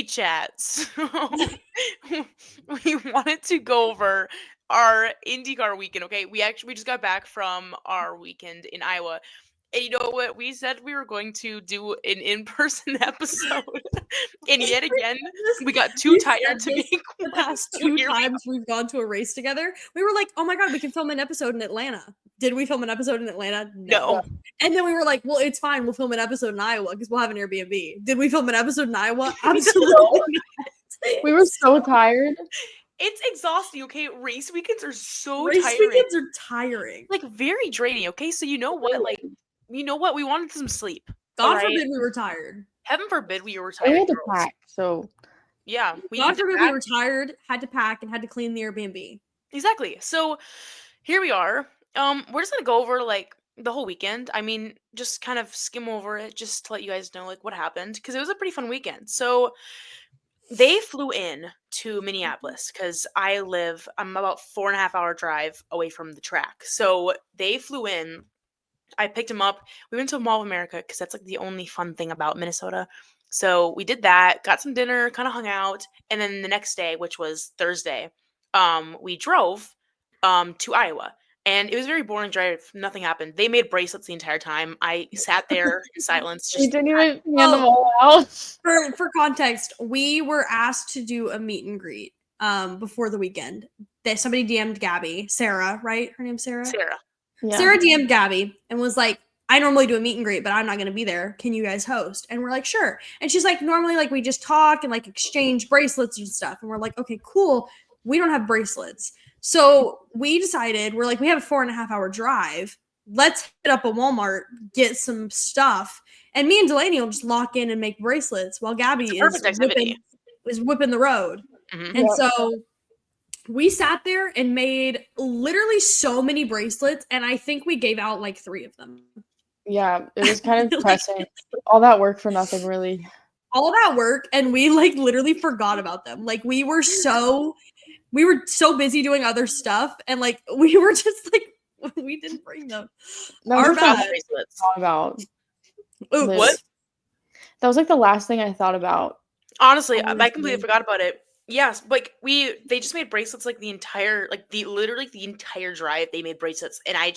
chat. So we wanted to go over our IndyCar weekend. Okay, we just got back from our weekend in Iowa. And you know what? We said we were going to do an in-person episode. And yet again, we got too tired to make the past two times we've gone to a race together. We were like, oh my God, we can film an episode in Atlanta. Did we film an episode in Atlanta? No. And then we were like, well, it's fine. We'll film an episode in Iowa because we'll have an Airbnb. Did we film an episode in Iowa? Absolutely not. We were so tired. It's exhausting, okay? Race weekends are so tiring. Race weekends are tiring. Like, very draining, okay? So you know what? Like, you know what? We wanted some sleep. God forbid we were tired. Heaven forbid we were tired. We had to pack, so. Yeah. God forbid we were tired, had to pack, and had to clean the Airbnb. Exactly. So here we are. We're just gonna go over, like, the whole weekend. I mean, just kind of skim over it, just to let you guys know, like, what happened. Because it was a pretty fun weekend. So they flew in to Minneapolis because I'm about 4.5 hour drive away from the track. So they flew in. I picked him up. We went to Mall of America because that's like the only fun thing about Minnesota. So we did that, got some dinner, kind of hung out, and then the next day, which was Thursday, we drove to Iowa. And it was a very boring drive. Nothing happened. They made bracelets the entire time. I sat there in silence. You didn't even hand them all out. For context, we were asked to do a meet and greet before the weekend. Somebody DM'd Gabby, Sarah, right? Her name's Sarah? Sarah. Yeah. Sarah DM'd Gabby and was like, I normally do a meet and greet, but I'm not going to be there. Can you guys host? And we're like, sure. And she's like, normally, like, we just talk and, like, exchange bracelets and stuff. And we're like, okay, cool. We don't have bracelets. So we decided, we're like, we have a 4.5 hour drive. Let's hit up a Walmart, get some stuff. And me and Delaney will just lock in and make bracelets while Gabby is whipping the road. Mm-hmm. And so we sat there and made literally so many bracelets, and I think we gave out like 3 of them. Yeah, it was kind of depressing. All that work for nothing, really. All that work, and we like literally forgot about them. Like we were so busy doing other stuff, and like we were just like we didn't bring them. Our bracelets. About what? That was like the last thing I thought about. Honestly, I completely forgot about it. Yes, like they just made bracelets like the entire drive. They made bracelets, and I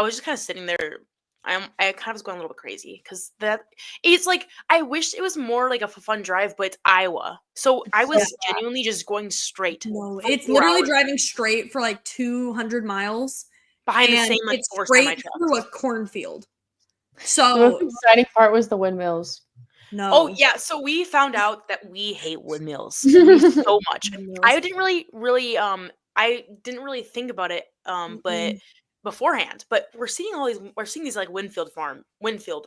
was just kind of sitting there. I kind of was going a little bit crazy because it's like I wish it was more like a fun drive, but it's Iowa, so I was genuinely just going straight. No, it's literally driving straight for like 200 miles behind the same like straight through a cornfield. So the most exciting part was the windmills. No. Oh yeah, so we found out that we hate windmills so much. I didn't really think about it but beforehand. But we're seeing these like windmill fields.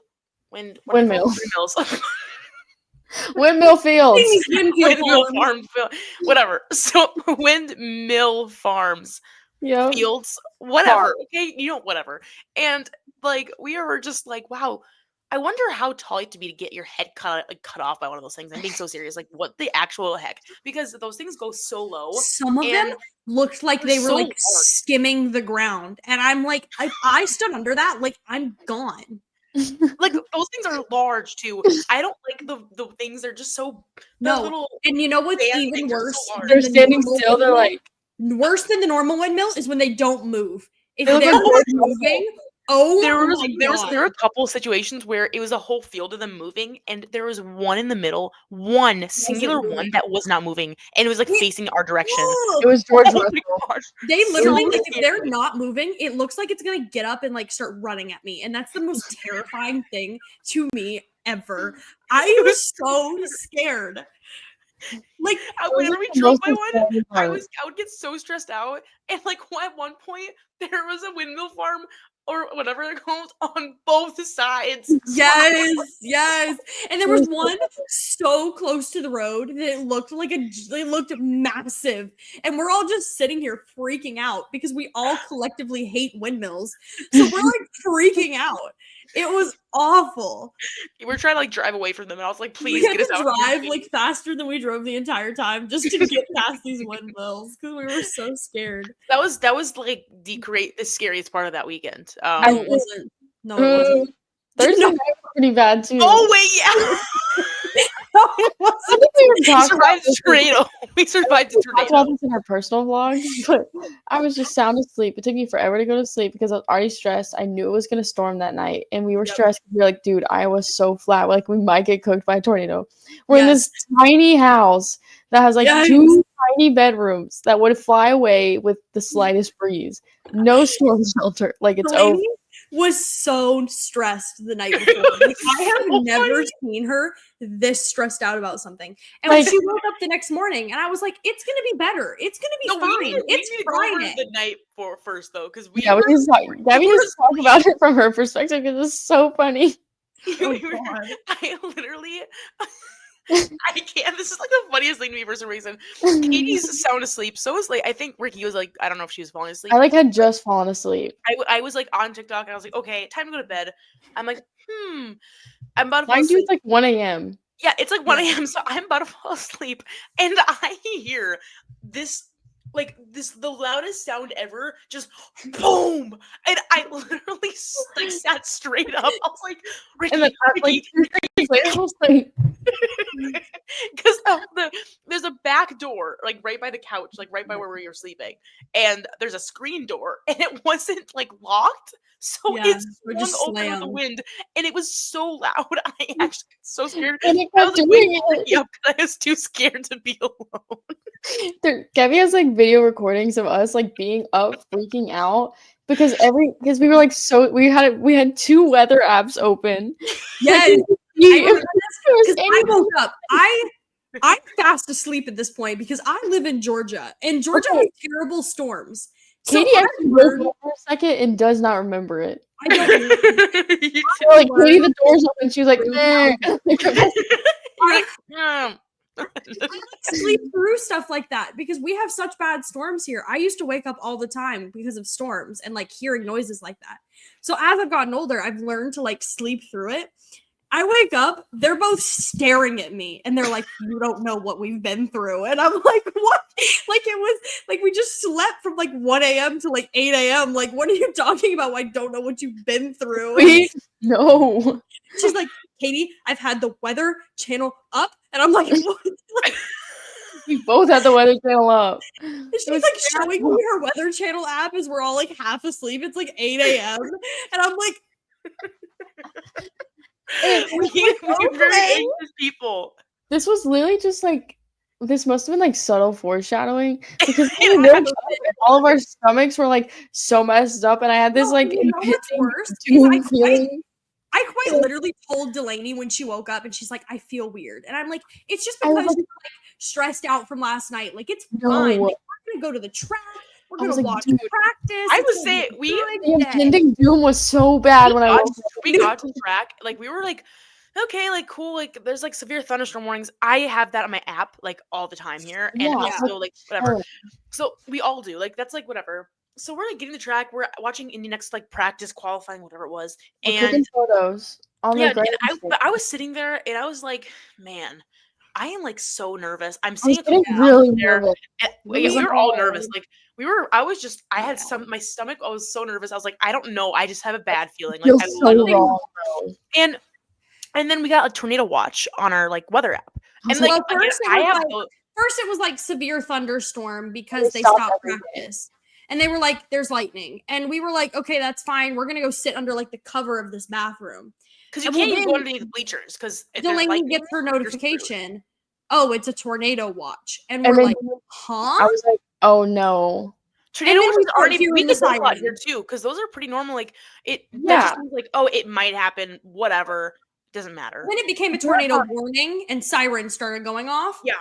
Windmill fields. Windmill farm whatever. So windmill farms. Yeah. Fields, whatever. Okay, whatever. And like we were just like, wow. I wonder how tall you have to be to get your head cut off by one of those things. I'm being so serious. Like, what the actual heck? Because those things go so low. Some of them looked like they were like skimming the ground. And I'm like, I stood under that, like, I'm gone. Like, those things are large, too. I don't like the things. They're just so... No, and you know what's even worse? They're standing still. They're like... Worse than the normal windmill is when they don't move. If they're moving... Oh, there were a couple of situations where it was a whole field of them moving, and there was one in the middle, one singular one that was not moving, and it was like facing our direction. It was George Russell. They literally, like, if they're not moving, it looks like it's gonna get up and like start running at me, and that's the most terrifying thing to me ever. I was so scared. Like whenever we drove by one, I would get so stressed out, and like at one point there was a windmill farm or whatever they're called on both sides. Yes. And there was one so close to the road that it looked massive. And we're all just sitting here freaking out because we all collectively hate windmills. So we're like freaking out. It was awful. We're trying to like drive away from them, and I was like, "Please get us out." We had to drive like faster than we drove the entire time just to get past these windmills because we were so scared. That was like the scariest part of that weekend. It wasn't. No, it wasn't. Thursday night was pretty bad too. Oh wait, yeah. No, it wasn't. We talked about survived the this. tornado. We survived the We talked tornado. about this in our personal vlog, but I was just sound asleep. It took me forever to go to sleep because I was already stressed. I knew it was gonna storm that night, and we were Yep. stressed. We were like, dude, Iowa's so flat. We're like, we might get cooked by a tornado. We're in Yes. this tiny house that has like Yes. 2 tiny bedrooms that would fly away with the slightest breeze. No storm shelter. Like it's over. Delaney was so stressed the night before. Like, I have So never funny. seen her this stressed out about something. And when Like- she woke up the next morning, and I was like, "It's gonna be better. It's gonna be No, fine. we need It's to go over Friday." the night first though, because we Yeah, we just talk, Gabby needs to talk about it from her perspective because it's so funny. we were- I literally. I can't. This is like the funniest thing to me for some reason. Katie's sound asleep. So is like I think Ricky was like I don't know if she was falling asleep. I like had just fallen asleep. I was like on TikTok and I was like, okay, time to go to bed. I'm like, I'm about to fall Mind you, asleep. it's like 1 a.m. Yeah, it's like 1 Yeah. a.m. So I'm about to fall asleep, and I hear this. Like this, the loudest sound ever, just boom, and I literally like sat straight up. I was like, Ricky, And then like 2 seconds later, I was like, because there's a back door like right by the couch, like right by where we were sleeping, and there's a screen door, and it wasn't like locked, so Yeah, it or swung just open with the slammed. wind, and it was so loud. I actually got so scared. and it I kept was like, doing wake it. Ricky up because I was too scared to be alone. Gabby has like video recordings of us like being up, freaking out because we were like we had 2 weather apps open. Yes, Like, I remember if there was because I any- woke up. I'm fast asleep at this point because I live in Georgia, and Georgia has terrible storms. So Katie I actually woke learned- up for a second and does not remember it. I don't remember. You We're like, learned- Katie, the door's open. She was like, You're like, I sleep through stuff like that because we have such bad storms here. I used to wake up all the time because of storms and like hearing noises like that. So as I've gotten older, I've learned to like sleep through it. I wake up, they're both staring at me and they're like, "You don't know what we've been through." And I'm like, "What?" Like it was like we just slept from like 1 a.m. to like 8 a.m. Like, what are you talking about? I don't know what you've been through. And no. she's like, "Katie, I've had the weather channel up." And I'm like, "What?" Like, We both had the weather channel up. and she's It was like showing terrible. me her weather channel app as we're all like half asleep. It's like 8 a.m. And I'm like, we're very Okay. anxious people. This was literally just like this must have been like subtle foreshadowing because Yeah, we I woke have up and all of our stomachs were like so messed up, and I had this No, like you know what's impending worse is doom feeling. I quite literally told Delaney when she woke up and she's like, "I feel weird." And I'm like, "It's just I because was you're like- like stressed out from last night. Like it's No. fine. Like, we're gonna go to the track. We're I was gonna like, watch dude, practice. I It's would gonna say be a we- good The day." impending doom was so bad when I woke up. We got to track. Like we were like, okay, like cool. Like there's like severe thunderstorm warnings. I have that on my app like all the time here, and Yeah. also like whatever. Oh. So we all do. Like that's like whatever. So we're like getting the track. We're watching Indy next like practice qualifying, whatever it was, We're and taking photos on yeah, the and grand but I was sitting there and I was like, man, I am like so nervous. I'm I was seeing a getting couple really there. nervous. We were all nervous. Oh. Like I was just, I had Yeah. my stomach. I was so nervous. I was like, I don't know. I just have a bad feeling. Like Feels I so literally, wrong, bro. and then we got a tornado watch on our like weather app. And like Well, again, first it I was have like- those- First, it was like severe thunderstorm because They they stopped stopped everything. practice. And they were like, "There's lightning." And we were like, "Okay, that's fine. We're gonna go sit under like the cover of this bathroom." because you and well, can't even go then underneath the bleachers because if there's Delaney lightning, gets her you're screwed. notification. "Oh, it's a tornado watch." And And we're then like, I "Huh?" was like, oh no. Tornado then watches we are start already hearing we the get those a lot siren. here too because those are pretty normal. Like that Yeah. just means like, oh, it might happen. Whatever, doesn't matter. Then it became a tornado warning and sirens started going off. Yeah.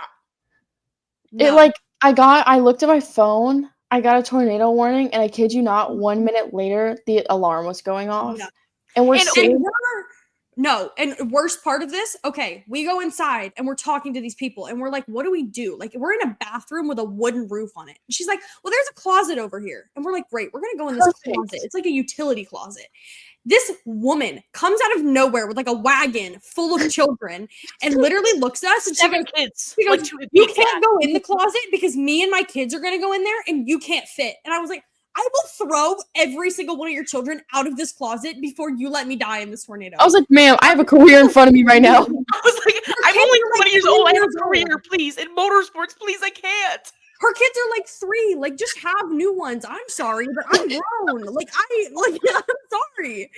It No. like I looked at my phone, I got a tornado warning, and I kid you not, 1 minute later the alarm was going off. No. And we're And- sitting And no, and worst part of this, okay, we go inside and we're talking to these people and we're like, "What do we do?" Like, we're in a bathroom with a wooden roof on it. And she's like, "Well, there's a closet over here." And we're like, "Great, we're gonna go in this Perfect. closet. It's like a utility closet." This woman comes out of nowhere with like a wagon full of children and literally looks at us and she 7 goes, kids. she Like goes, two "You can't go in the closet because me and my kids are gonna go in there and you can't fit." And I was like, "I will throw every single one of your children out of this closet before you let me die in this tornado." I was like, ma'am, I have a career in front of me right now. I was like, I'm kids only are, like, 20 years old. I have a 20 years career, please. In motorsports, please. I can't. Her kids are like 3. Like, just have new ones. I'm sorry, but I'm grown. I'm sorry.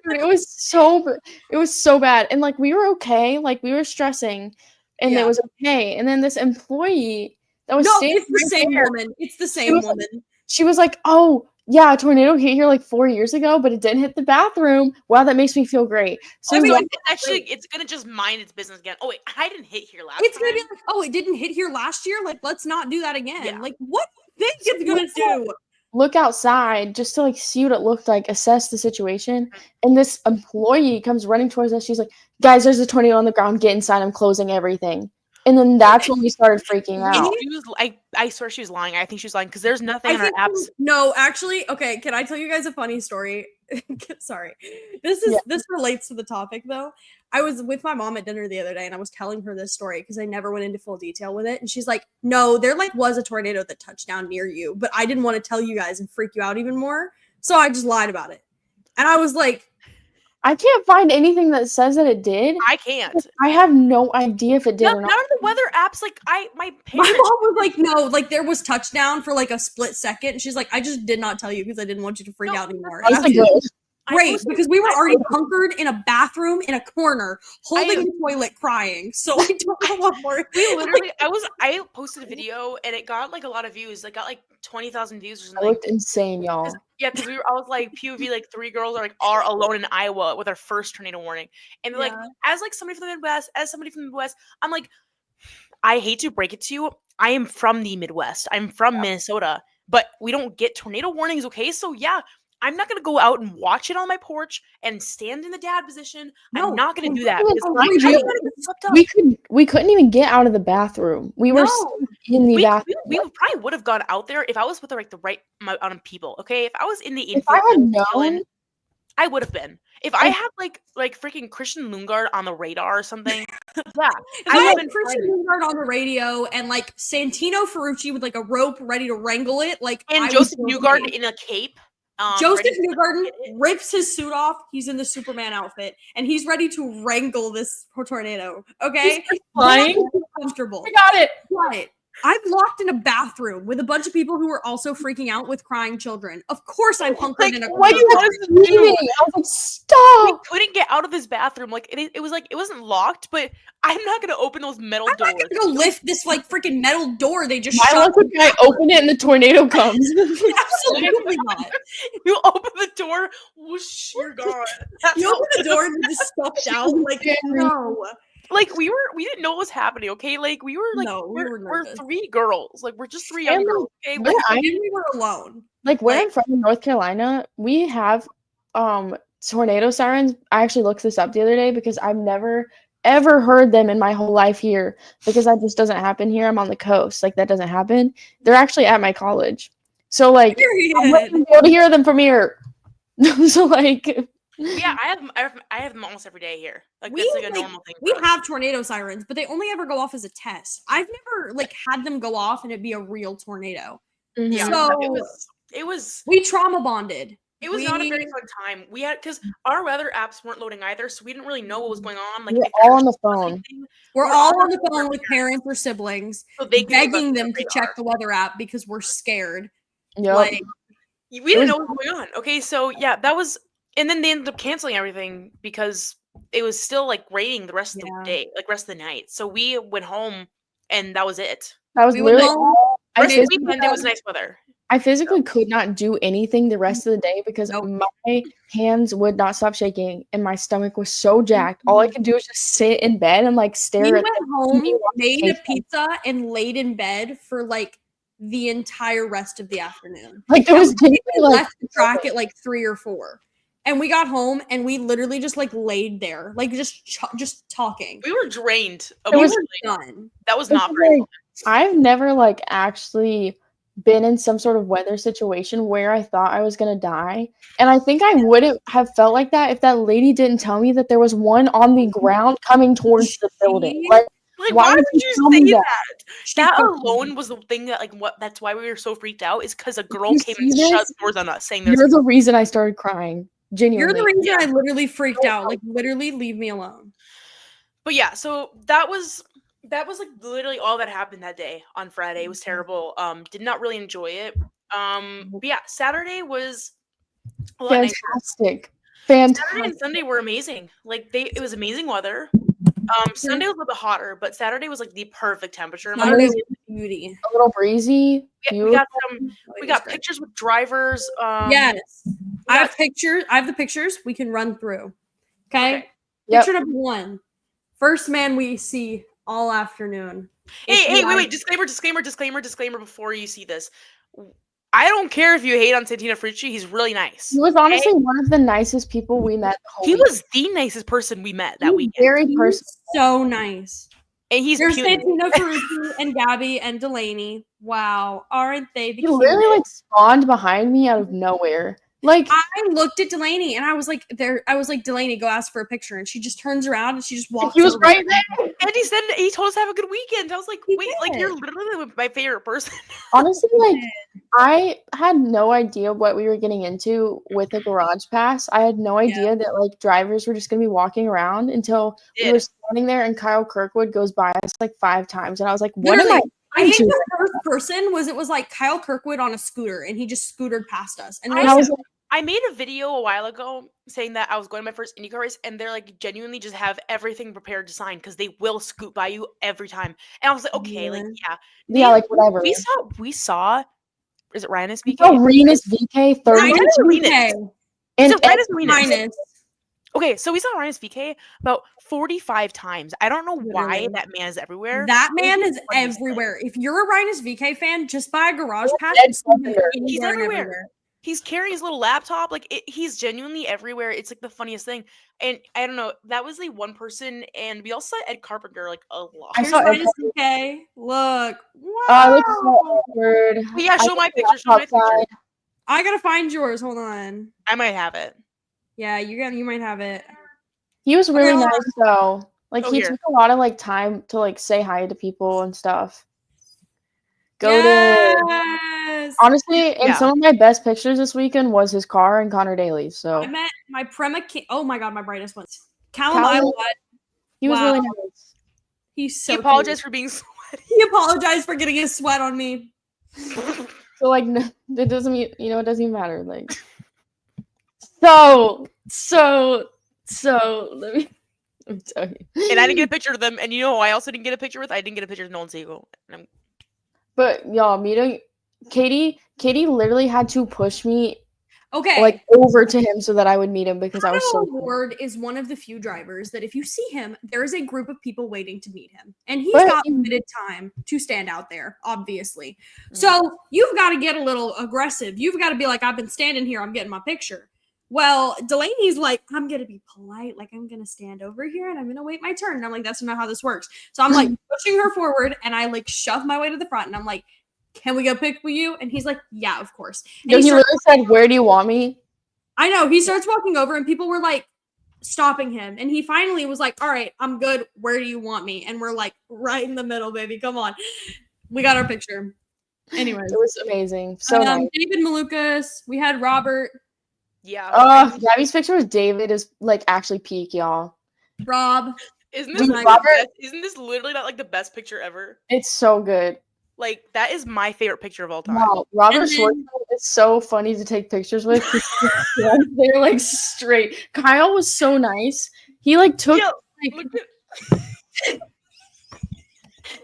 It was so bad. And like we were okay, like we were stressing and it was okay. And then this employee that was it's the same woman. It's the same woman. She was like, "Oh, yeah, a tornado hit here like 4 years ago, but it didn't hit the bathroom. Wow, that makes me feel great." So it's gonna just mind its business again. Oh wait, I didn't hit here last time. It's gonna be like, oh, it didn't hit here last year. Like, let's not do that again. Yeah. Like, what do you think it's gonna do? Look outside just to like see what it looked like, assess the situation. And this employee comes running towards us. She's like, "Guys, there's a tornado on the ground. Get inside. I'm closing everything." And then that's when we started freaking out. I swear she was lying. I think she was lying because there's nothing on our apps. No, actually, okay. Can I tell you guys a funny story? Sorry, this relates to the topic though. I was with my mom at dinner the other day, and I was telling her this story because I never went into full detail with it. And she's like, "No, there like was a tornado that touched down near you, but I didn't want to tell you guys and freak you out even more, so I just lied about it." And I was like, I can't find anything that says that it did. I can't. I have no idea if it did or not. None of the weather apps, like my mom was like, "No, like there was touchdown for like a split second." And she's like, "I just did not tell you because I didn't want you to freak out anymore." Great, because we were already hunkered in a bathroom in a corner, holding the toilet, crying. So I don't know what more. We literally, I posted a video and it got like a lot of views. It got like 20,000 views or something. It looked insane, y'all. Yeah, because I was like POV, like 3 girls are alone in Iowa with our first tornado warning, and they're like, as like somebody from the Midwest, I'm like, I hate to break it to you, I am from the Midwest. I'm from Minnesota, but we don't get tornado warnings. Okay, so yeah. I'm not going to go out and watch it on my porch and stand in the dad position. No, I'm not going to do that. We couldn't even get out of the bathroom. We were in the bathroom. We probably would have gone out there if I was with the right amount of people. Okay, if I was in the if I had known, I would have been. If I had like freaking Christian Lundgaard on the radar or something, yeah, I had Christian Lundgaard on the radio and like Santino Ferrucci with like a rope ready to wrangle it, like and Joseph Newgarden in a cape. Joseph Newgarden rips his suit off. He's in the Superman outfit, and he's ready to wrangle this tornado. Okay, flying, comfortable. I got it. Right. I'm locked in a bathroom with a bunch of people who are also freaking out with crying children. Of course, I'm hunkered in a corner. What do you want us to do? I was like, stop! We couldn't get out of this bathroom. Like it was like it wasn't locked, but I'm not gonna open those metal doors. I'm not gonna go lift this like freaking metal door. They just shut. I open it and the tornado comes. Absolutely not. You open the door, whoosh, you're gone. You open the door and you just stuffed out. Like no. Like we didn't know what was happening, okay? Like we were like we're 3 girls. Like we're just 3 young girls. Okay? We were alone. Like where I'm from in North Carolina, we have tornado sirens. I actually looked this up the other day because I've never ever heard them in my whole life here because that just doesn't happen here. I'm on the coast. Like that doesn't happen. They're actually at my college. So like I'm not gonna be able to hear them from here. So like yeah, I have them almost every day here. Like that's like a normal thing. We have tornado sirens, but they only ever go off as a test. I've never like had them go off and it'd be a real tornado. Mm-hmm. Yeah, so it was we trauma bonded. It was not a very fun time. We had because our weather apps weren't loading either, so we didn't really know what was going on. Like we're all on the phone. We're all on the phone with parents or siblings, so begging them to check the weather app because we're scared. Yep. Like we didn't know what was going on. Okay, so yeah, that was. And then they ended up canceling everything because it was still like raining the rest of the day, like rest of the night. So we went home and that was it. That was literally weekend. It was nice weather. I physically could not do anything the rest of the day because my hands would not stop shaking and my stomach was so jacked. All I could do was just sit in bed and like stare. We went home, made a pizza, and laid in bed for like the entire rest of the afternoon. Like there was left the track at like 3 or 4. And we got home and we literally just like laid there, like just talking. We were drained. We were done. That was not very fun. I've never like actually been in some sort of weather situation where I thought I was gonna die. And I think I wouldn't have felt like that if that lady didn't tell me that there was one on the ground coming towards the building. Like why would you say that? That alone was the thing that that's why we were so freaked out is because a girl came and shut doors on us saying you're the reason I started crying. Genuinely. You're the reason I literally freaked out. Like, literally, leave me alone. But yeah, so that was like literally all that happened that day on Friday. It was terrible. Did not really enjoy it. But yeah, Saturday was a lot nicer. Fantastic. Saturday and Fantastic. Sunday were amazing. Like it was amazing weather. Sunday was a little bit hotter, but Saturday was like the perfect temperature in my Sunday opinion. was beauty. A little breezy. We got Beautiful. we got pictures with drivers. Yes. I got- have pictures. I have the pictures we can run through. Okay. Okay. Yep. Picture number 1. First man we see all afternoon. Hey, wait, disclaimer before you see this. I don't care if you hate on Santino Frucci. He's really nice. He was honestly one of the nicest people we met. The whole He week. was the nicest person we met that He was weekend. very He's personal. so nice. And he's There's puny. Santino Ferrucci and Gabby and Delaney. Wow, aren't they the He cutest? literally like spawned behind me out of nowhere. Like I looked at Delaney and I was like, Delaney, go ask for a picture. And she just turns around and she just walks. he was over. right there. And he told us to have a good weekend. I was like, He wait, like did. you're literally my favorite person. Honestly, like I had no idea what we were getting into with a garage pass. I had no idea that like drivers were just gonna be walking around until we were standing there and Kyle Kirkwood goes by us like 5 times and I was like, what am Literally, I think into? the first person was like Kyle Kirkwood on a scooter and he just scootered past us. And I was like, I made a video a while ago saying that I was going to my first IndyCar race, and they're like genuinely just have everything prepared to sign because they will scoot by you every time. And I was like, okay, like yeah, like whatever. We saw. Is it Ryanus VK? Oh, Renus VK 30. Ryanus VK. And So Ryanus minus. Okay, so we saw Ryanus VK about 45 times. I don't know why Literally. that man is everywhere. That man It's is the funniest thing. everywhere. If you're a Rhinus VK fan, just buy a garage pass. dead and see him everywhere. He's anywhere and everywhere. He's carrying his little laptop. Like he's genuinely everywhere. It's like the funniest thing. And I don't know. That was like one person, and we also saw Ed Carpenter like a lot. I Here's saw Ed Rhinus VK. Look. Wow. Oh, it's so awkward. But yeah, show I my took picture. the Show my outside. picture. I gotta find yours. Hold on. I might have it. Yeah, you might have it. He was really hold nice though. Like Oh, he here. took a lot of like time to like say hi to people and stuff. Yes. Honestly, and Yeah. some of my best pictures this weekend was his car and Connor Daly's. So I met my Prema King. Oh my god, my brightest ones. Callum Callum- Iwat. he was Wow. really nice. He's so He apologized for being sweaty. He apologized for getting his sweat on me. So like it doesn't mean it doesn't even matter. Like so let me tell you. And I didn't get a picture of them. And you know who I also didn't get a picture with? I didn't get a picture of Nolan Siegel. But y'all meeting Katie literally had to push me Okay. like over to him so that I would meet him because I was so Ward is one of the few drivers that if you see him, there is a group of people waiting to meet him. And he's But- got limited time to stand out there, obviously. So you've got to get a little aggressive. You've got to be like, I've been standing here, I'm getting my picture. Well, Delaney's like, I'm going to be polite. Like, I'm going to stand over here and I'm going to wait my turn. And I'm like, that's not how this works. So I'm like pushing her forward and I like shove my way to the front and I'm like, can we go pick with you? And he's like, yeah, of course. And No, he starts- literally said, "Where do you want me?" I know. He starts walking over and people were like stopping him. And he finally was like, all right, I'm good. Where do you want me? And we're like, right in the middle, baby. Come on. We got our picture. Anyways. It was amazing. So nice. David Malukas. We had Robert. Yeah. Gabby's picture with David is like actually peak, y'all. Rob. Isn't this Dude, like Robert- the best, isn't this literally not like the best picture ever? It's so good. Like that is my favorite picture of all time. Wow, Robert And then- Schwartzman is so funny to take pictures with. They're like straight. Kyle was so nice. He like took. Yo, like, look at-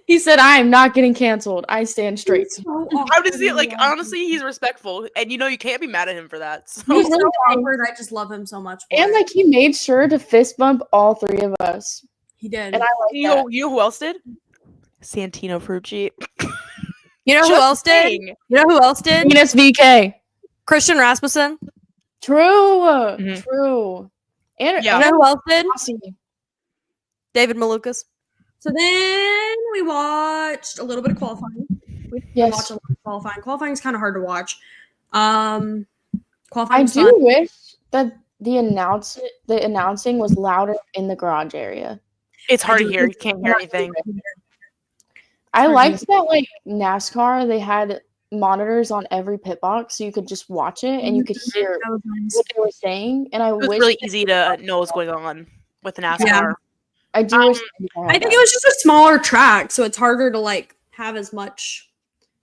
he said, "I am not getting canceled. I stand straight." How does he like? Honestly, he's respectful, and you can't be mad at him for that. So. He's so really nice. awkward. I just love him so much. for And it. like he made sure to fist bump all 3 of us, he did. and I like You that. know who else did? Santino Ferrucci. You know who Just else did? saying. You know who else did? Venus VK. Christian Rasmussen. True, Mhm. true. And Yeah. You know who else did? Rossi. David Malukas. So then we watched a little bit of qualifying. We Yes. watched a lot of qualifying. Qualifying is kind of hard to watch. Qualifying I was do fun. wish that the announcing was louder in the garage area. It's hard I to do- hear. You can't hear anything. I hard to liked that like NASCAR they had monitors on every pit box so you could just watch it and you could hear That was nice. what they were saying. And I It was wish really easy to know what's going on with NASCAR. I do wish I think it was just a smaller track, so it's harder to like have as much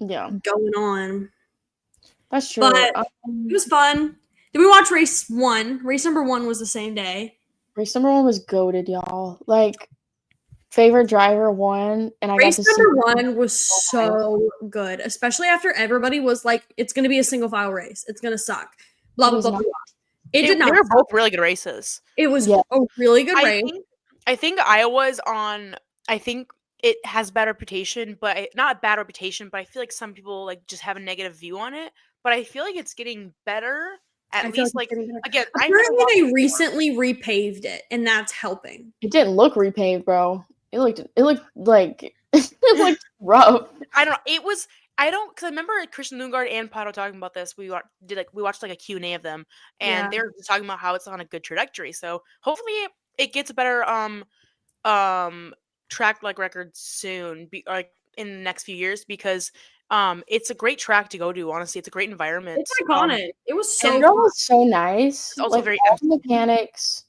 going on. That's true. But it was fun. Then we watched race 1. Race number 1 was the same day. Race number 1 was goated, y'all. Like, favorite driver won, and I Race got to see. number 1 was so good, especially after everybody was like, "It's going to be a single file race. It's going to suck." Blah blah blah blah. It did not. They were both really good races. It was a really good race. I think Iowa's on. I think it has bad reputation, but not a bad reputation. But I feel like some people like just have a negative view on it. But I feel like it's getting better. At least, like again, apparently they recently repaved it, and that's helping. It didn't look repaved, bro. It looked like it looked rough. I don't know. It was. I don't, because I remember Christian Lundgaard and Pato talking about this. We watched like a Q&A of them, and they were just talking about how it's on a good trajectory. So hopefully it gets a better track like record soon, like in the next few years, because it's a great track to go to. Honestly, it's a great environment. It's iconic. It was so. And it was so nice. It's also like, very all the mechanics.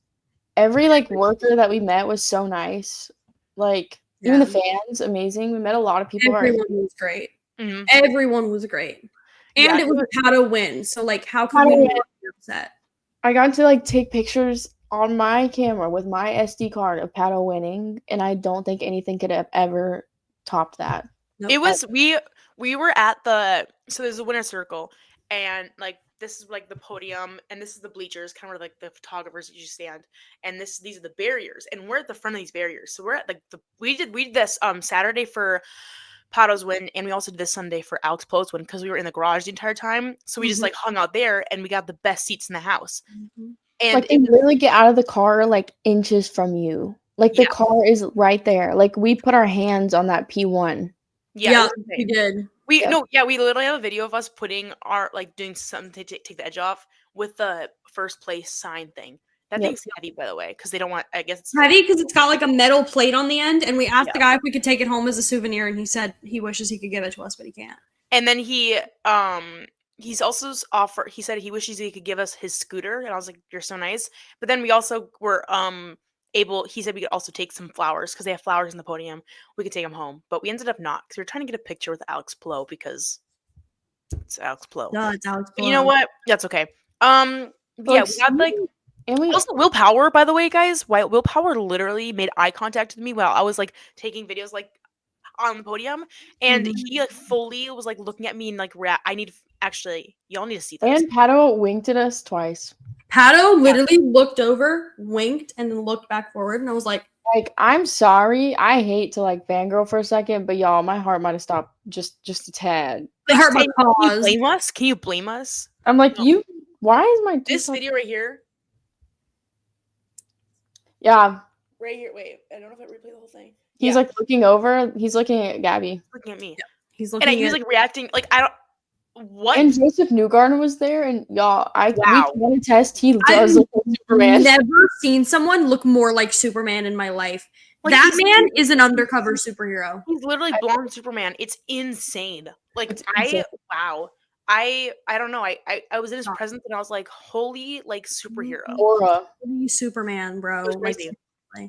Every like worker that we met was so nice. Like even the fans, amazing. We met a lot of people. Everyone was great. Mm-hmm. Everyone was great, and it was a Pato win. So like, how can we be upset? I got to like take pictures on my camera with my SD card of Pato winning, and I don't think anything could have ever topped that. Nope. It was we were at so there's a winner's circle, and like this is like the podium, and this is the bleachers, kind of where like the photographers usually stand, and these are the barriers, and we're at the front of these barriers. So we're at like we did this Saturday for Pato's win, and we also did this Sunday for Alex Plo's win because we were in the garage the entire time. So we just like hung out there, and we got the best seats in the house. And like they literally get out of the car like inches from you. Like the car is right there. Like we put our hands on that P1. Yeah, we did. We literally have a video of us putting our like doing something to take the edge off with the first place sign thing. That thing's heavy, by the way, because they don't want. I guess it's heavy because it's got like a metal plate on the end. And we asked the guy if we could take it home as a souvenir, and he said he wishes he could give it to us, but he can't. And then he's also offered. He said he wishes he could give us his scooter, and I was like, "You're so nice." But then we also were able. He said we could also take some flowers because they have flowers in the podium. We could take them home, but we ended up not because we were trying to get a picture with Alex Plo because it's Alex Plo. No, it's Alex Plo. But you know what? That's okay. We got like. And we also Will Power, by the way, guys. Will Power literally made eye contact with me while I was like taking videos like on the podium, and he like fully was like looking at me and like y'all need to see this. And Pato winked at us twice. Pato literally looked over, winked, and then looked back forward, and I was like, I'm sorry. I hate to like fangirl for a second, but y'all, my heart might have stopped just a tad. It hurt my cause. Can you blame us? Can you blame us? I'm like, why is my this video right here? Yeah. Right here. Wait, I don't know if I replay the whole thing. He's like looking over. He's looking at Gabby. Looking at me. Yeah. He's looking. And he was like reacting. Like I don't. What? And Joseph Newgarden was there, and y'all, we can attest he does look like Superman. I've never seen someone look more like Superman in my life. Like, that man is an undercover superhero. He's literally blonde Superman. It's insane. Like wow. I don't know. I was in his presence and I was like, holy like superhero. Aura. Holy Superman, bro.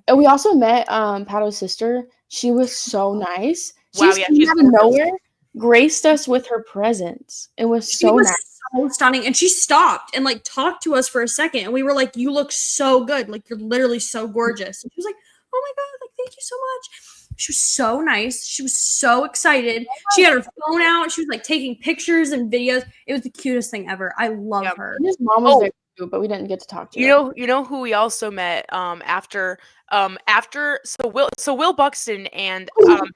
And we also met Pato's sister. She was so nice. Wow, she came out of nowhere, graced us with her presence. It was so nice. So stunning. And she stopped and like talked to us for a second. And we were like, you look so good. Like you're literally so gorgeous. And she was like, oh my God, like thank you so much. She was so nice. She was so excited. She had her phone out. She was like taking pictures and videos. It was the cutest thing ever. I love her. And his mom was there too, but we didn't get to talk to her. You know who we also met after Will Buxton and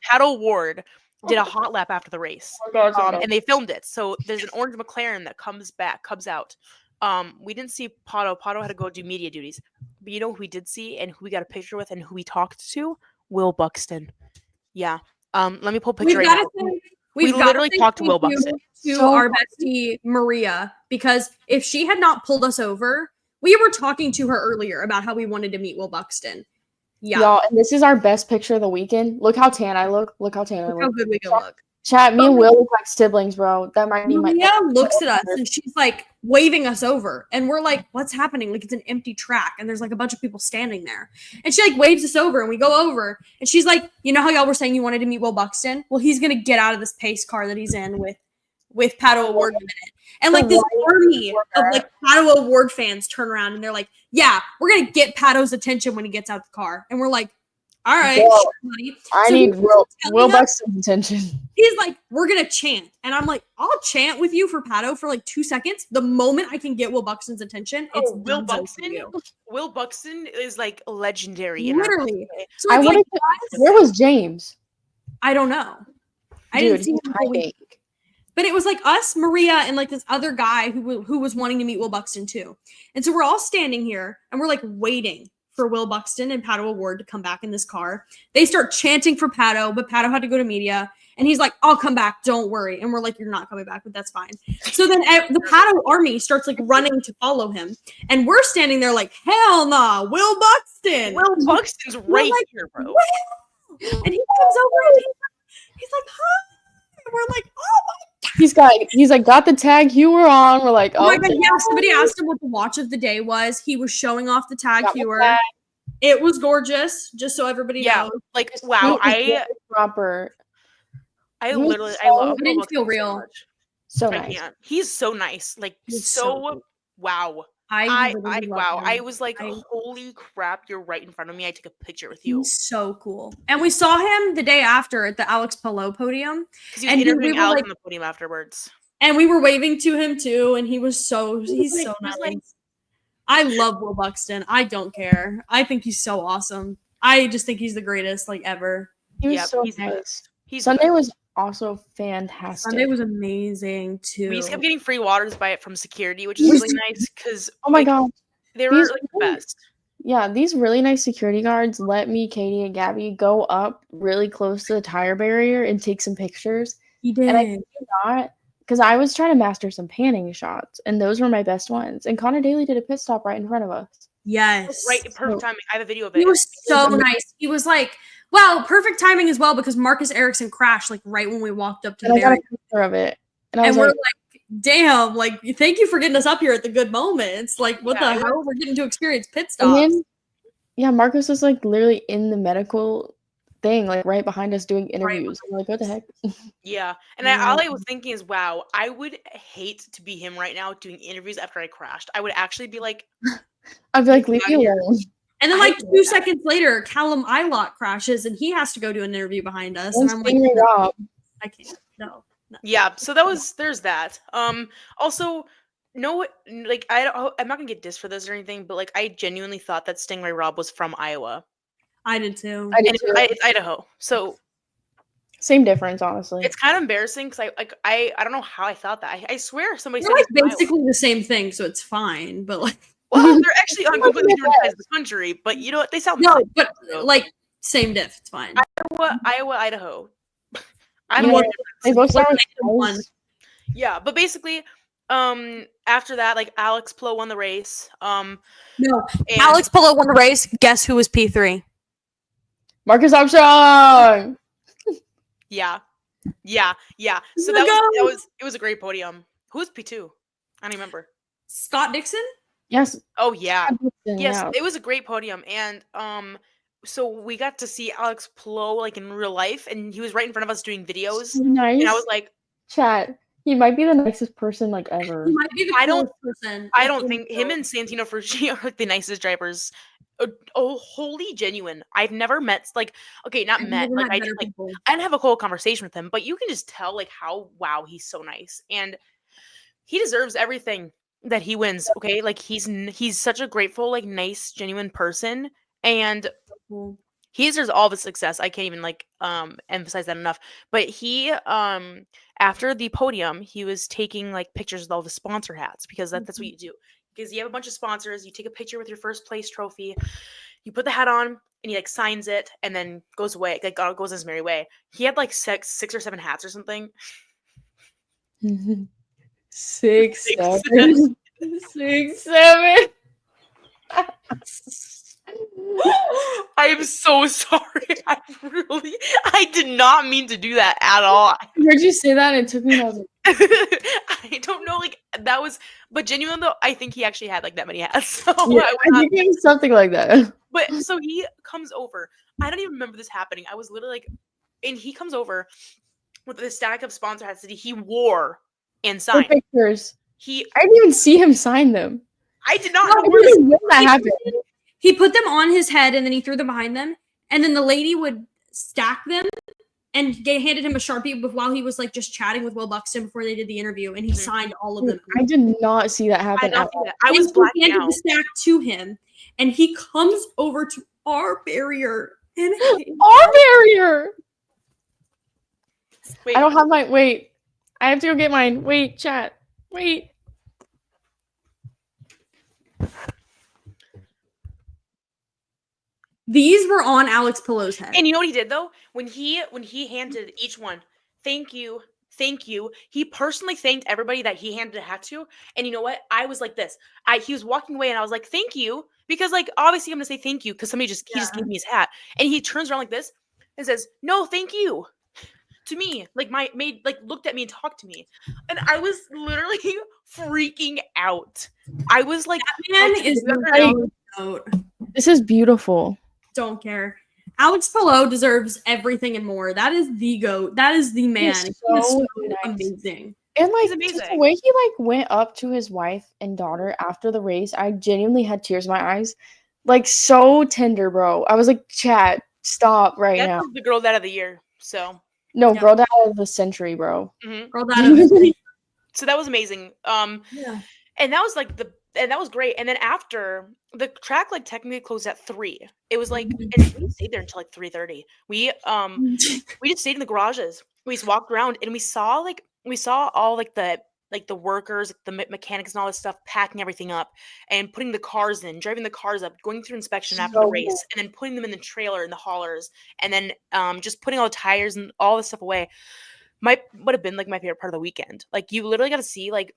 Paddle Ward did a hot lap after the race. And they filmed it. So there's an orange McLaren that comes out. We didn't see Pato. Pato had to go do media duties. But you know who we did see and who we got a picture with and who we talked to? Will Buxton. Yeah. Let me pull a picture right now. We literally talked to Will Buxton. To our bestie Maria, because if she had not pulled us over, we were talking to her earlier about how we wanted to meet Will Buxton. Yeah. Y'all, and this is our best picture of the weekend. Look how tan I look. Look how tan I look. How good we can look. Chat, me and Will look like siblings, bro. That might be my. Maria looks at us and she's like waving us over, and we're like, "What's happening?" Like it's an empty track, and there's like a bunch of people standing there, and she like waves us over, and we go over, and she's like, "You know how y'all were saying you wanted to meet Will Buxton? Well, he's gonna get out of this pace car that he's in with Pato Award in a minute." And like this army of like Pato Award fans turn around and they're like, "Yeah, we're gonna get Pato's attention when he gets out the car," and we're like, "All right, Well, sure, buddy." I So need he's Will telling us- Buxton's attention. He's like, "We're gonna chant," and I'm like, "I'll chant with you for Pato for like 2 seconds. The moment I can get Will Buxton's attention, it's Will done for Buxton. you." Will Buxton is like legendary. In our Literally. family. So I it's wanted like, to, where was James? I don't know. I Dude, didn't see him he's until hiding. but it was like us, Maria, and like this other guy who was wanting to meet Will Buxton too. And so we're all standing here and we're like waiting for Will Buxton and Pato Award to come back in this car. They start chanting for Pato, but Pato had to go to media. And he's like, "I'll come back, don't worry." And we're like, "You're not coming back, but that's fine." So then the Pato army starts like running to follow him. And we're standing there like, "Hell nah, Will Buxton." Will Buxton's right like, here, bro. "Will." And he comes over and he's like, "Hi." And we're like, "Oh He's like, got the tag you were on. We're like, my oh god, yeah." Somebody asked him what the watch of the day was. He was showing off the tag Got my Heuer. tag. It was gorgeous, just so everybody Yeah, knows. like wow, proper. I He was literally I so- love It Will didn't Buxton feel so real. much. So I nice. can't. He's so nice. Like He's so so cool. wow. I I love wow. him. I was like, I- holy crap, you're right in front of me. I took a picture with you. He's so cool. And we saw him the day after at the Alex Pillow podium. Because he was and interviewing we were Alex like- on the podium afterwards. And we were waving to him too. And he's so He nice. was like, I love Will Buxton. I don't care. I think he's so awesome. I just think he's the greatest, like ever. He was Yep, so he's the nice. best. He's the Sunday best. was also fantastic. Sunday was amazing too. We just kept getting free waters by it from security, which is really nice because oh my god. they were These like the really- best. Yeah, these really nice security guards let me, Katie, and Gabby go up really close to the tire barrier and take some pictures. He did. And I did not, because I was trying to master some panning shots, and those were my best ones. And Connor Daly did a pit stop right in front of us. Yes. Right, perfect timing. I have a video of it. He was so nice. He was like, well, perfect timing as well because Marcus Erickson crashed like right when we walked up to And the I got barrier. a picture of it. And I was And we're like, like, damn, like, thank you for getting us up here at the good moments. Like, what Yeah, the it hell? We're getting to experience pit and stops. then, yeah, Marcus was like literally in the medical thing, like right behind us doing interviews. I'm like, what the heck? Yeah, and Yeah. all I was thinking is, wow, I would hate to be him right now doing interviews after I crashed. I would actually be like, I'd be like, leave Get me outta here. alone. And then I like hate 2 that. seconds later, Callum Ilott crashes and he has to go do an interview behind us. And I'm like, Stingray Rob. I can't. No. yeah. So there's that. Also, no, like I'm not gonna get dissed for this or anything, but like I genuinely thought that Stingray Rob was from Iowa, I did too. I did and too. it's Idaho. So Same difference, honestly. it's kind of embarrassing because I don't know how I thought that. I swear somebody They're said like he's from Iowa. basically the same thing, so it's fine. But like, Well, they're actually on completely different sides of the country, but you know what? They sound no, fine. but So, like same diff. It's fine. Iowa, Idaho. I You don't know, know. they both sound like One. guys. Yeah, but basically, after that, like Alex Plo won the race. No, And Alex Pillow won the race. Guess who was P3? Marcus Armstrong. yeah. So my it was a great podium. Who's P2? I don't remember. Scott Dixon. Yes. Oh yeah. Yes, Yeah. it was a great podium, and so we got to see Alex Plo like in real life, and he was right in front of us doing videos, So nice. and I was like, Chat. He might be the nicest person like ever. He might be the I don't- coolest person. I don't think him and Santino Ferrucci are like the nicest drivers. Oh, wholly genuine. I've never met like okay, not I've met never like met I better did like people. I didn't have a whole conversation with him, but you can just tell like how wow he's so nice and he deserves everything that he wins. Okay, like he's such a grateful, like nice, genuine person, and Cool. he deserves all of his success. I can't even like emphasize that enough. But he after the podium, he was taking like pictures with all the sponsor hats because that's what you do. Because you have a bunch of sponsors, you take a picture with your first place trophy, you put the hat on, and he like signs it, and then goes away. Like goes his merry way. He had like six or seven hats or something. 6, Six, 7. 6, 7. I I am so sorry. I did not mean to do that at all. I heard you say that and it took me and I was like, I don't know, like, that was, but genuinely though, I think he actually had, like, that many hats, so yeah, I I think it was something like that. but, so he comes over, I don't even remember this happening, I was literally, like, and he comes over with this stack of sponsor hats that he wore and For signed. pictures. He I didn't even see him sign them. I did not No, know I where didn't know that happened. He put them on his head and then he threw them behind them. And then the lady would stack them and they handed him a Sharpie while he was like just chatting with Will Buxton before they did the interview. And he signed all of them. I did not see that I happen did not at see all. that. I And was he blacking handed out. the stack to him. And he comes over to our barrier. And Our barrier! Wait, I don't have my, wait. I have to go get mine. Wait, chat. Wait. these were on Alex Pillow's head. and you know what he did though? When he handed each one, thank you, he personally thanked everybody that he handed a hat to. And you know what? I was like this. He was walking away and I was like, thank you. Because like obviously I'm gonna say thank you because somebody he just gave me his hat. And he turns around like this and says, no, thank you. To me. Like looked at me and talked to me. And I was literally freaking out. I was like, Man like, is like, note. This is beautiful. Don't care. Alex Pillow deserves everything and more. That is the GOAT. That is the man. He's He is so so nice. amazing. And like He's just the amazing. way he like went up to his wife and daughter after the race, I genuinely had tears in my eyes. Like so tender, bro. I was like, chat, stop right that's now. the girl dad of the year. So No, Yeah. girl dad of the century, bro. mhm. Girl, that is So that was amazing. yeah. And that was like and that was great. And then after the track like technically closed at 3. It was like and we stayed there until like 3:30. We just stayed in the garages. We just walked around and we saw all like the workers, the mechanics and all this stuff packing everything up and putting the cars in, driving the cars up, going through inspection after the So race, cool. and then putting them in the trailer in the haulers, and then just putting all the tires and all this stuff away. Would have been like my favorite part of the weekend. Like you literally got to see like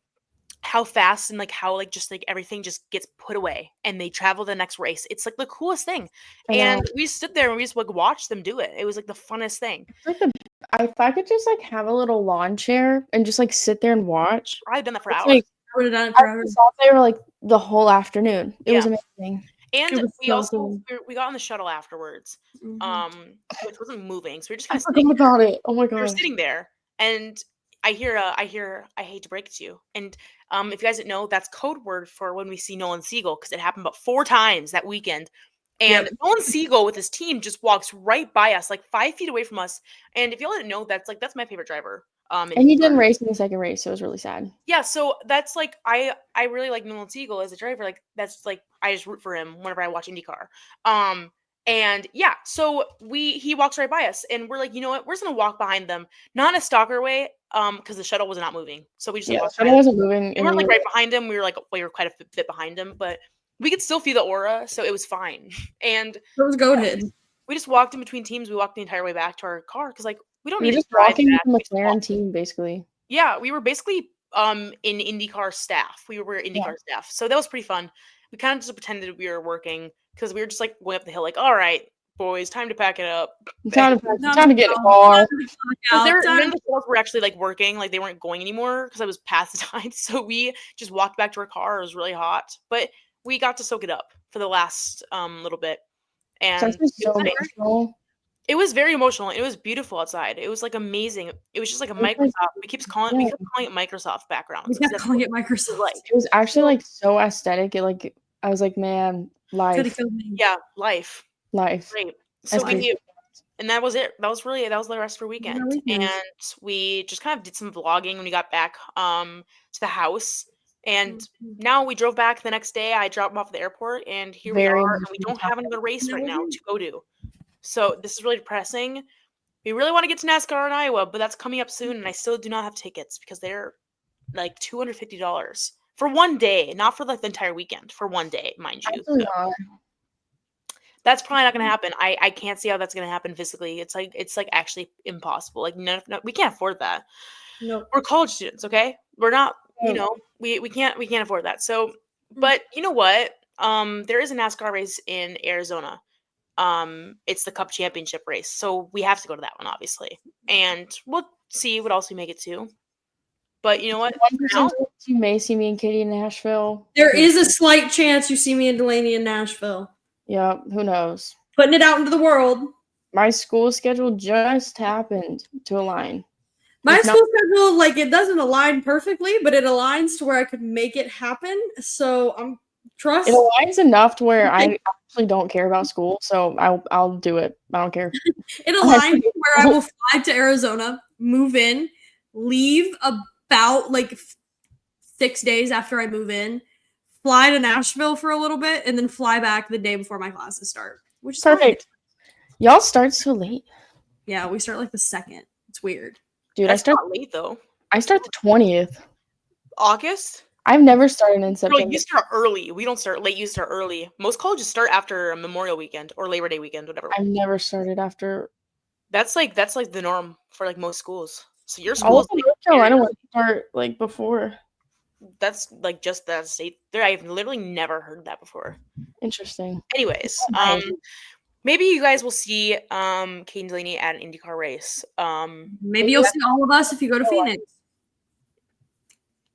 how fast and like how like just like everything just gets put away and they travel to the next race. It's like the coolest thing. I know. And we stood there and we just like watched them do it. It was like the funnest thing. It's like if I could just like have a little lawn chair and just like sit there and watch. I've done that for It's hours. like I would have done it I forever. sat there like the whole afternoon. It was Yeah. amazing. And It was we so also cool. we got on the shuttle afterwards, Mhm. which wasn't moving. So we were just I kind of sitting. forgot about it. Oh my We were gosh. sitting there, and I hear I hate to break it to you. And if you guys didn't know, that's code word for when we see Nolan Siegel because it happened about 4 times that weekend. And Nolan Siegel with his team just walks right by us, like 5 feet away from us. And if y'all didn't know, that's my favorite driver. And he IndyCar. didn't race in the second race, so it was really sad. Yeah, so that's like I really like Nolan Siegel as a driver. Like that's like I just root for him whenever I watch IndyCar. And yeah, so he walks right by us, and we're like, you know what? We're just gonna walk behind them, not in a stalker way, because the shuttle was not moving. So we just Yeah, walked so by I them. wasn't moving. We weren't like anywhere. right behind him. We were quite a bit behind him, but we could still feel the aura, so it was fine. And It was goated. we just walked in between teams. We walked the entire way back to our car because like we don't We were need just to drive walking back. with the We just walk. McLaren team, basically. Yeah, we were basically in IndyCar staff. We were IndyCar staff. So that was pretty fun. We kind of just pretended we were working because we were just like going up the hill, like, all right, boys, time to pack it up. Time to get in the car. None of the girls were actually like working, like they weren't going anymore because I was past the time. So we just walked back to our car. It was really hot, but we got to soak it up for the last little bit. And So emotional. it was very emotional. It was beautiful outside. It was like amazing. It was just like a It was- Microsoft. We kept calling it Microsoft background. We kept calling it Microsoft. Like It was actually like so aesthetic. It like I was like, man, Could life, have killed me. yeah, life. life. Great. So That's crazy. and that was it. That was the rest of our weekend. weekend. And we just kind of did some vlogging when we got back to the house. And now we drove back the next day. I dropped them off at the airport, and here Very we are. And we emotional don't have another race right now Mhm. to go to. So this is really depressing. We really want to get to NASCAR in Iowa, but that's coming up soon, and I still do not have tickets because they're like $250 for one day, not for like the entire weekend. For one day, mind you. Absolutely So not. that's probably not going to happen. I can't see how that's going to happen physically. It's like actually impossible. Like no, we can't afford that. Nope. We're college students, okay? We're not. You No. know, we can't afford that. So, but you know what? There is a NASCAR race in Arizona it's the Cup Championship race. So we have to go to that one, obviously. And we'll see what else we make it to. But you know what? 1% you may see me and Katie in Nashville. There is a slight chance you see me and Delaney in Nashville. Yeah, who knows? Putting it out into the world. My school schedule just happened to align. My It's not- school schedule, like, it doesn't align perfectly, but it aligns to where I could make it happen. So I'm trust. It aligns enough to where I actually don't care about school, so I'll do it. I don't care. It aligns to where I will fly to Arizona, move in, leave about like 6 days after I move in, fly to Nashville for a little bit, and then fly back the day before my classes start. Which is Perfect. Y'all start so late. Yeah, we start like the 2nd. It's weird. Dude, That's not late though. I start the 20th. August? I've never started in No, September. you start early. We don't start late. You start early. Most colleges start after a Memorial Weekend or Labor Day weekend, whatever. I've never started after. That's like the norm for like most schools. So your All school of North Carolina would start like before. that's like just that state. There, I've literally never heard that before. Interesting. Anyways, Nice. maybe you guys will see Kate and Delaney at an IndyCar race. Maybe you'll see all of us if you go to Phoenix.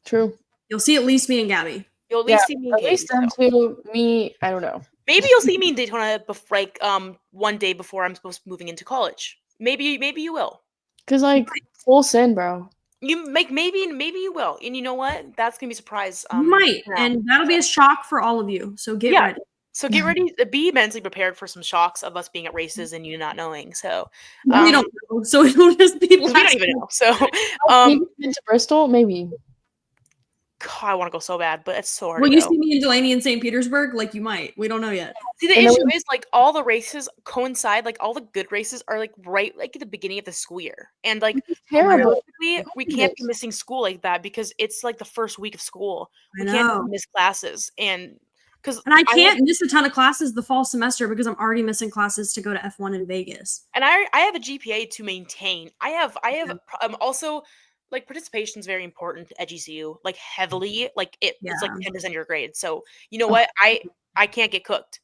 True. You'll see at least me and Gabby. You'll at least see me and At least Katie, them so. two. Me, I don't know. Maybe you'll see me in Daytona like one day before I'm supposed to be moving into college. Maybe you will. Cause like full send, bro. You maybe you will. And you know what? That's gonna be a surprise. You might, now. and that'll be a shock for all of you. So get Yeah. ready. So get ready to be mentally prepared for some shocks of us being at races and you not knowing. So We don't know, so it'll just be. 'cause we don't even know. So Maybe into Bristol, maybe. God, I want to go so bad, but it's so hard. Will to you go. see me and Delaney in St. Petersburg? Like you might. We don't know yet. See, the And then issue is like all the races coincide. Like all the good races are like right like at the beginning of the school year, and like Terrible. realistically, we can't be missing school like that because it's like the first week of school. I We can't know. miss classes, and because And I can't miss a ton of classes the fall semester because I'm already missing classes to go to F1 in Vegas. And I have a GPA to maintain. I have also like participation is very important at GCU, like heavily, like it's like 10% of your grade. So you know what? I can't get cooked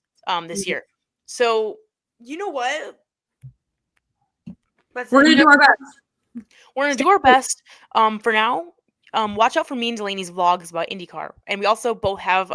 this year. So you know what? We're gonna do our best. We're gonna do our best. For now, watch out for me and Delaney's vlogs about IndyCar, and we also both have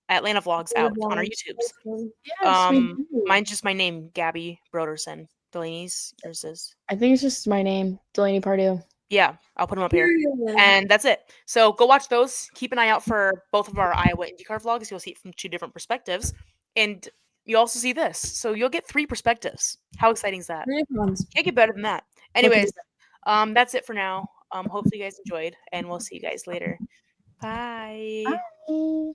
Atlanta vlogs out on our YouTubes. Yes, we do. Mine's just my name, Gabby Broderson. Delaney's, yours is. I think it's just my name, Delaney Pardue. Yeah, I'll put them up here. And that's it. So go watch those. Keep an eye out for both of our Iowa IndyCar vlogs. You'll see it from 2 different perspectives. And you also see this. So you'll get 3 perspectives. How exciting is that? Can't get better than that. Anyways, that's it for now. Hopefully you guys enjoyed, and we'll see you guys later. Bye. Bye.